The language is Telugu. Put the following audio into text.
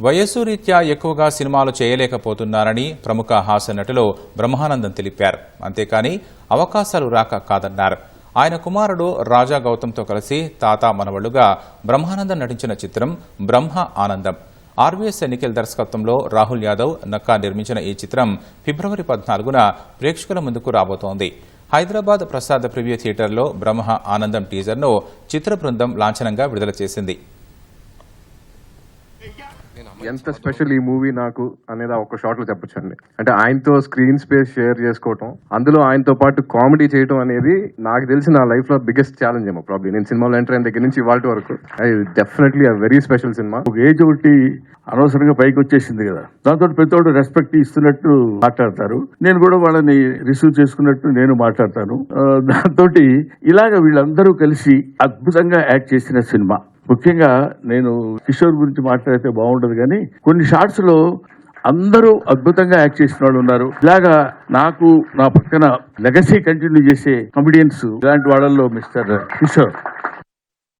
వయస్సు రీత్యా ఎక్కువగా సినిమాలు చేయలేకపోతున్నారని ప్రముఖ హాస్య నటులు బ్రహ్మానందం తెలిపారు. అంతేకాని అవకాశాలు రాక కాదన్నారు. ఆయన కుమారుడు రాజా గౌతమ్తో కలిసి తాత మనవళ్లుగా బ్రహ్మానందం నటించిన చిత్రం బ్రహ్మ ఆనందం. ఆర్వీఎస్ నిఖిల్ దర్శకత్వంలో రాహుల్ యాదవ్ నక్కా నిర్మించిన ఈ చిత్రం ఫిబ్రవరి 14న ప్రేక్షకుల ముందుకు రాబోతోంది. హైదరాబాద్ ప్రసాద్ ప్రివ్యూ థియేటర్లో బ్రహ్మ ఆనందం టీజర్ను చిత్ర బృందం లాంఛనంగా విడుదల చేసింది. ఎంత స్పెషల్ ఈ మూవీ నాకు అనేది ఒక షాట్ లో చెప్పొచ్చండి. అంటే ఆయనతో స్క్రీన్ స్పేస్ షేర్ చేసుకోవటం, అందులో ఆయనతో పాటు కామెడీ చేయడం అనేది నాకు తెలిసి నా లైఫ్ లో బిగ్గెస్ట్ ఛాలెంజ్ ఏమో ప్రాబ్లీ. నేను సినిమాలో ఎంటర్ అయిన దగ్గర నుంచి ఇవాళ వరకు డెఫినెట్లీ వెరీ స్పెషల్ సినిమా. ఒక ఏజ్ ఒకటి అనవసరంగా పైకి వచ్చేసింది కదా, దాంతో ప్రతి ఒక్కరు రెస్పెక్ట్ ఇస్తున్నట్టు మాట్లాడతారు. నేను కూడా వాళ్ళని రిసీవ్ చేసుకున్నట్టు నేను మాట్లాడతాను. దాంతో ఇలాగ వీళ్ళందరూ కలిసి అద్భుతంగా యాక్ట్ చేసిన సినిమా. ముఖ్యంగా నేను కిషోర్ గురించి మాట్లాడితే బాగుండదు, కానీ కొన్ని షార్ట్స్ లో అందరూ అద్భుతంగా యాక్ట్ చేసిన వాళ్ళు ఉన్నారు. ఇలాగా నాకు నా పక్కన లెగసీ కంటిన్యూ చేసే కమెడియన్స్ ఇలాంటి వాళ్ళల్లో మిస్టర్ కిషోర్